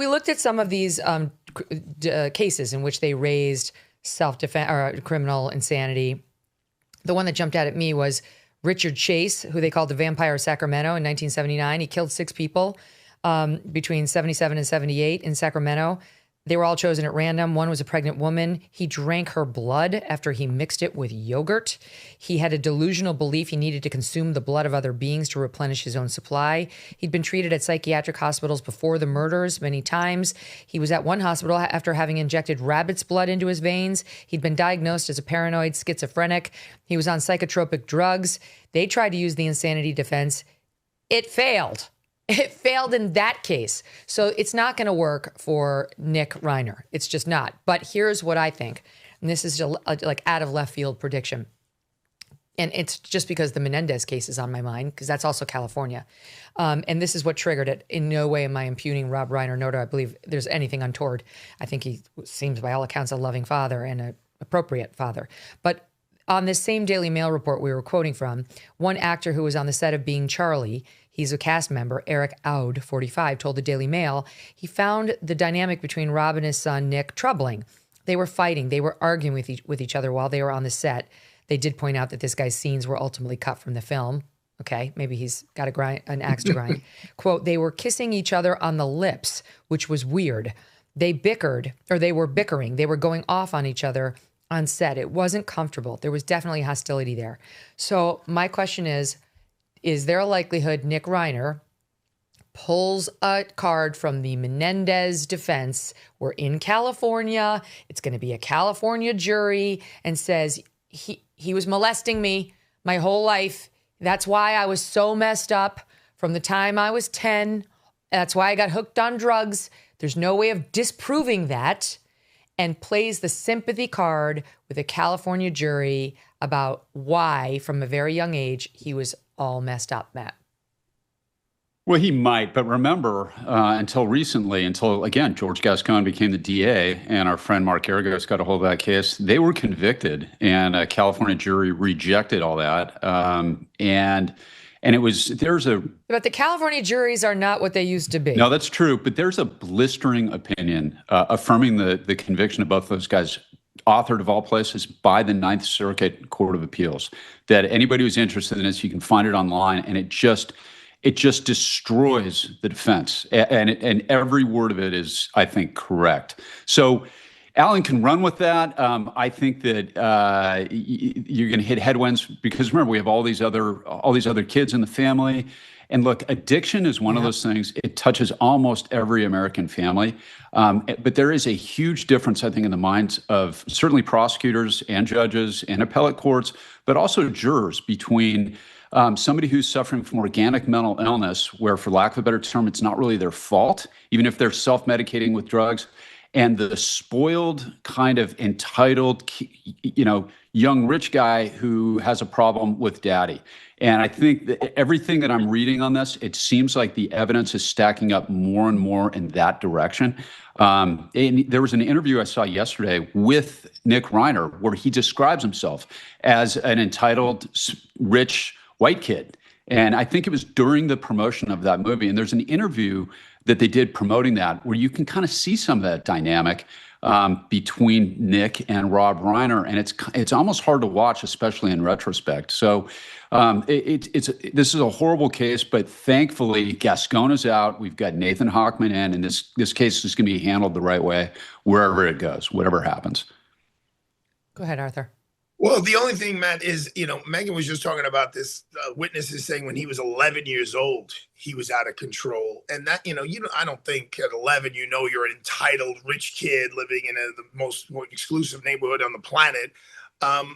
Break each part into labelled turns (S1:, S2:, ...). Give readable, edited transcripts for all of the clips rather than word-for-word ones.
S1: we looked at some of these cases in which they raised self-defense or criminal insanity. The one that jumped out at me was Richard Chase, who they called the Vampire of Sacramento in 1979. He killed 6 people between 77 and 78 in Sacramento. They were all chosen at random. One was a pregnant woman. He drank her blood after he mixed it with yogurt. He had a delusional belief he needed to consume the blood of other beings to replenish his own supply. He'd been treated at psychiatric hospitals before the murders many times. He was at one hospital after having injected rabbit's blood into his veins. He'd been diagnosed as a paranoid schizophrenic. He was on psychotropic drugs. They tried to use the insanity defense. It failed. It failed in that case. So it's not going to work for Nick Reiner. It's just not. But here's what I think. And this is like out of left field prediction. And it's just because the Menendez case is on my mind, because that's also California. And this is what triggered it. In no way am I impugning Rob Reiner, nor do I believe there's anything untoward. I think he seems by all accounts a loving father and an appropriate father. But on this same Daily Mail report we were quoting from, one actor who was on the set of Being Charlie, he's a cast member, Eric Aud, 45, told the Daily Mail he found the dynamic between Rob and his son, Nick, troubling. They were fighting. They were arguing with each other while they were on the set. They did point out that this guy's scenes were ultimately cut from the film. Okay, maybe he's got an axe to grind. Quote, they were kissing each other on the lips, which was weird. They were bickering. They were going off on each other on set. It wasn't comfortable. There was definitely hostility there. So my question is there a likelihood Nick Reiner pulls a card from the Menendez defense? We're in California. It's going to be a California jury, and says he was molesting me my whole life. That's why I was so messed up from the time I was 10. That's why I got hooked on drugs. There's no way of disproving that. And plays the sympathy card with a California jury about why, from a very young age, he was all messed up, Matt.
S2: Well, he might, but remember, until recently, again, George Gascon became the DA and our friend Mark Aragos got a hold of that case, they were convicted, and a California jury rejected all that. And But
S1: the California juries are not what they used to be.
S2: No, that's true. But there's a blistering opinion affirming the conviction of both those guys, authored of all places by the Ninth Circuit Court of Appeals, that anybody who's interested in this, you can find it online, and it just destroys the defense. And every word of it is, I think, correct. So Alan can run with that. I think that you're going to hit headwinds because remember, we have all these other kids in the family. And look, addiction is one of those things. It touches almost every American family. But there is a huge difference, I think, in the minds of certainly prosecutors and judges and appellate courts, but also jurors between somebody who's suffering from organic mental illness, where, for lack of a better term, it's not really their fault, even if they're self-medicating with drugs, and the spoiled, kind of entitled, young rich guy who has a problem with daddy. And I think that everything that I'm reading on this, it seems like the evidence is stacking up more and more in that direction. And there was an interview I saw yesterday with Nick Reiner where he describes himself as an entitled, rich white kid. And I think it was during the promotion of that movie. And there's an interview that they did promoting that where you can kind of see some of that dynamic between Nick and Rob Reiner. And it's almost hard to watch, especially in retrospect. So this is a horrible case, but thankfully Gascon is out. We've got Nathan Hochman in, and this case is going to be handled the right way wherever it goes, whatever happens.
S1: Go ahead, Arthur.
S3: Well, the only thing, Matt, is, Megyn was just talking about this. Witnesses saying when he was 11 years old, he was out of control. And that, I don't think at 11, you're an entitled rich kid living in the most exclusive neighborhood on the planet.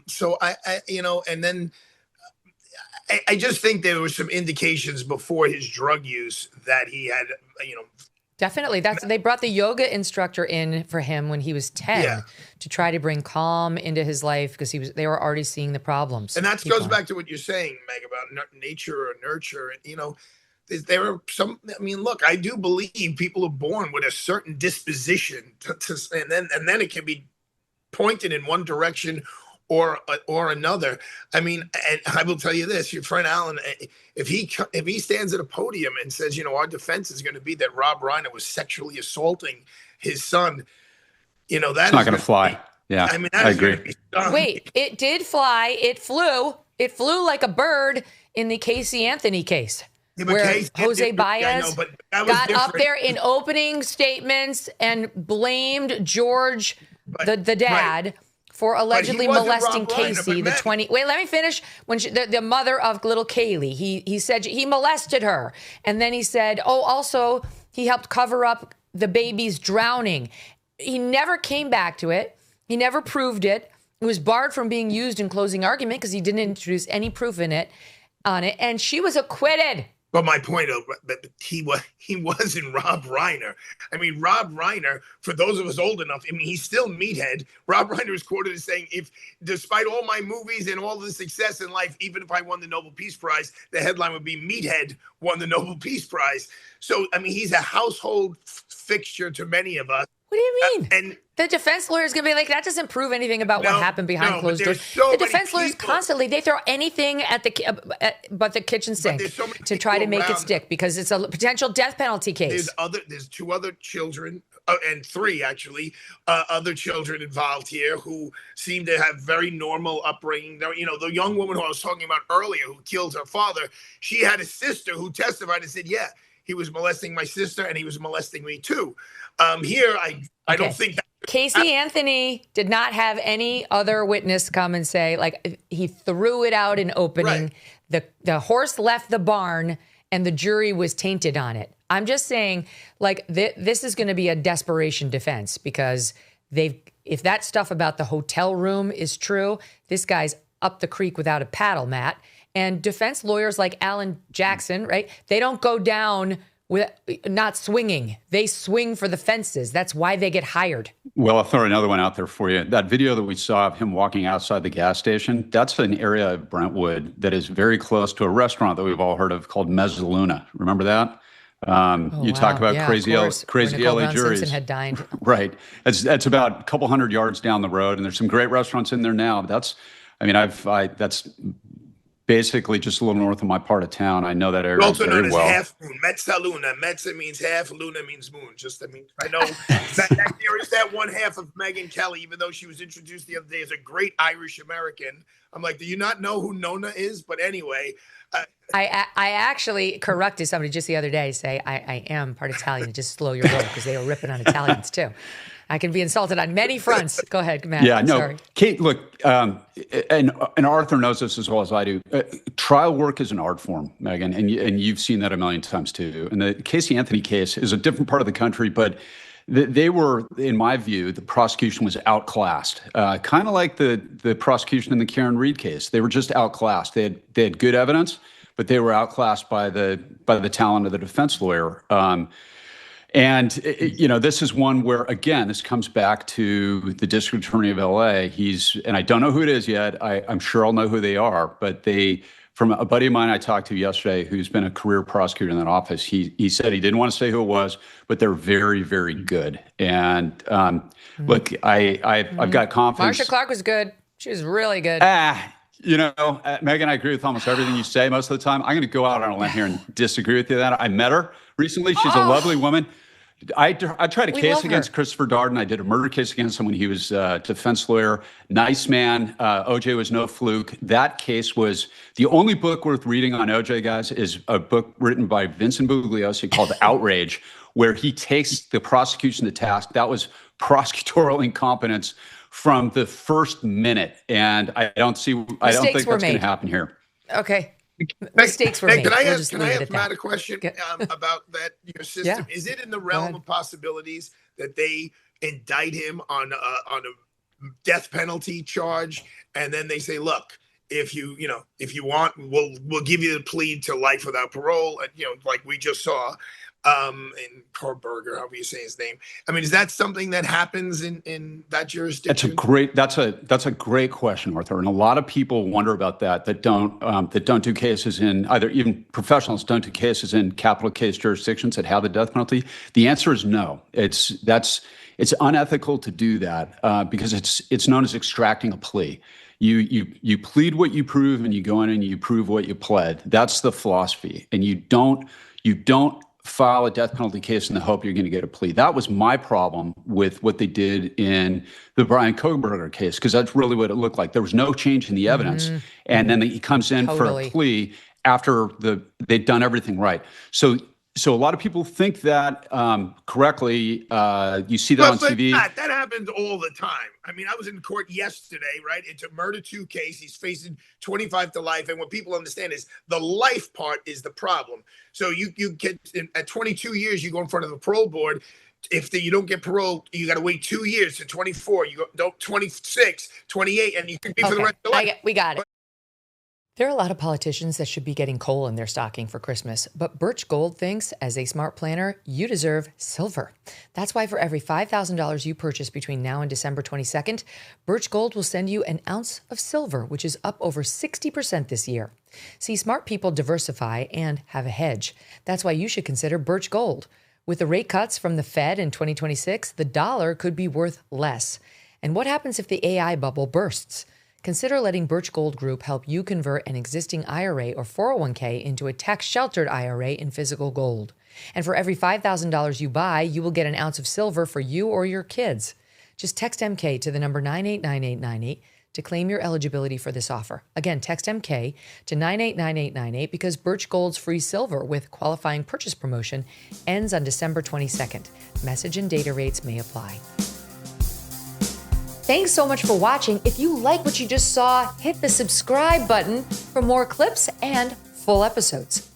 S3: So and then I just think there were some indications before his drug use that he had,
S1: Definitely. They brought the yoga instructor in for him when he was 10 to try to bring calm into his life because they were already seeing the problems.
S3: And that goes back to what you're saying, Meg, about nature or nurture. There are some, look, I do believe people are born with a certain disposition and then it can be pointed in one direction or another. I mean, and I will tell you this: your friend Alan, if he stands at a podium and says, our defense is going to be that Rob Reiner was sexually assaulting his son, that
S2: It's not
S3: is
S2: going to fly. Yeah,
S3: I mean,
S2: I
S3: that is
S2: agree.
S3: going to be
S1: Wait, it did fly. It flew. It flew like a bird in the Casey Anthony case. Where Jose Baez got up there in opening statements and blamed George, the dad, for allegedly molesting Casey, the 20. Wait, let me finish. When the mother of little Kaylee, he said he molested her, and then he said, also he helped cover up the baby's drowning. He never came back to it. He never proved it. It was barred from being used in closing argument because he didn't introduce any proof on it, and she was acquitted.
S3: But my point of that he wasn't Rob Reiner. I mean, Rob Reiner, for those of us old enough, I mean, he's still meathead. Rob Reiner is quoted as saying, if despite all my movies and all the success in life, even if I won the Nobel Peace Prize, the headline would be Meathead won the Nobel Peace Prize. So, I mean, he's a household fixture to many of us.
S1: What do you mean?
S3: And
S1: the defense lawyer is going to be like, that doesn't prove anything about what happened behind closed doors.
S3: So
S1: the defense lawyers constantly, they throw anything at but the kitchen sink to try to make it stick because it's a potential death penalty case.
S3: There's two other children, and three actually, other children involved here who seem to have very normal upbringing. The young woman who I was talking about earlier who killed her father, she had a sister who testified and said, yeah, he was molesting my sister and he was molesting me too. Here, I don't think that.
S1: Casey Anthony did not have any other witness come and say, like, he threw it out in opening. Right. The horse left the barn and the jury was tainted on it. I'm just saying, like, this is going to be a desperation defense because if that stuff about the hotel room is true, this guy's up the creek without a paddle, Matt. And defense lawyers like Alan Jackson, right? They don't go down with not swinging. They swing for the fences. That's why they get hired.
S2: Well, I'll throw another one out there for you. That video that we saw of him walking outside the gas station, that's an area of Brentwood that is very close to a restaurant that we've all heard of called Mezzaluna. Remember that? Talk about crazy LA juries.
S1: Simpson had dined.
S2: Right. That's about a couple hundred yards down the road, and there's some great restaurants in there now. That's basically just a little north of my part of town. I know that area
S3: also
S2: very
S3: known
S2: well.
S3: as half moon. Mezzaluna. Mezza means half, luna means moon. I know that there is that one half of Megyn Kelly, even though she was introduced the other day as a great Irish American. I'm like, do you not know who Nona is? But anyway.
S1: I actually corrected somebody just the other day, say I am part Italian. Just slow your roll because they were ripping on Italians too. I can be insulted on many fronts. Go ahead, Matt.
S2: Yeah, no,
S1: sorry.
S2: Kate, look, and Arthur knows this as well as I do. Trial work is an art form, Megyn, and you've seen that a million times too. And the Casey Anthony case is a different part of the country, but they were, in my view, the prosecution was outclassed, kind of like the prosecution in the Karen Reed case. They were just outclassed. They had good evidence, but they were outclassed by the talent of the defense lawyer. And this is one where, again, this comes back to the district attorney of LA. And I don't know who it is yet. I'm sure I'll know who they are, but from a buddy of mine I talked to yesterday who's been a career prosecutor in that office, he said he didn't want to say who it was, but they're very, very good. And look, I've got confidence.
S1: Marsha Clark was good. She was really good.
S2: Megyn, I agree with almost everything you say most of the time. I'm going to go out on a limb here and disagree with you that I met her recently. She's a lovely woman. I tried a case against Christopher Darden. I did a murder case against him when he was a defense lawyer. Nice man. OJ was no fluke. That case was the only book worth reading on OJ, guys, is a book written by Vincent Bugliosi called Outrage, where he takes the prosecution to task. That was prosecutorial incompetence from the first minute. And I don't think that's going to happen here.
S1: Okay. Mistakes were made.
S3: Can I ask Matt a question about that? Your system, is it in the realm of possibilities that they indict him on a death penalty charge, and then they say, "Look, if you want, we'll give you the plea to life without parole," and like we just saw. in Korberger, however you say his name. I mean, is that something that happens in that jurisdiction?
S2: That's a great question, Arthur. And a lot of people wonder about that don't do cases in either, even professionals don't do cases in capital case jurisdictions that have the death penalty. The answer is no. It's unethical to do that because it's known as extracting a plea. You plead what you prove, and you go in and you prove what you pled. That's the philosophy. And you don't file a death penalty case in the hope you're going to get a plea. That was my problem with what they did in the Brian Kohberger case, because that's really what it looked like. There was no change in the evidence. And then he comes in for a plea after they'd done everything right. So a lot of people think that correctly. You see that on TV.
S3: That happens all the time. I mean, I was in court yesterday, right? It's a murder 2 case. He's facing 25 to life. And what people understand is the life part is the problem. So you get at 22 years, you go in front of the parole board. If you don't get parole, you got to wait 2 years to 24. You go 26, 28, and you can be for the rest of the life.
S1: We got it. There are a lot of politicians that should be getting coal in their stocking for Christmas, but Birch Gold thinks, as a smart planner, you deserve silver. That's why for every $5,000 you purchase between now and December 22nd, Birch Gold will send you an ounce of silver, which is up over 60% this year. See, smart people diversify and have a hedge. That's why you should consider Birch Gold. With the rate cuts from the Fed in 2026, the dollar could be worth less. And what happens if the AI bubble bursts? Consider letting Birch Gold Group help you convert an existing IRA or 401k into a tax-sheltered IRA in physical gold. And for every $5,000 you buy, you will get an ounce of silver for you or your kids. Just text MK to the number 989898 to claim your eligibility for this offer. Again, text MK to 989898 because Birch Gold's free silver with qualifying purchase promotion ends on December 22nd. Message and data rates may apply. Thanks so much for watching. If you like what you just saw, hit the subscribe button for more clips and full episodes.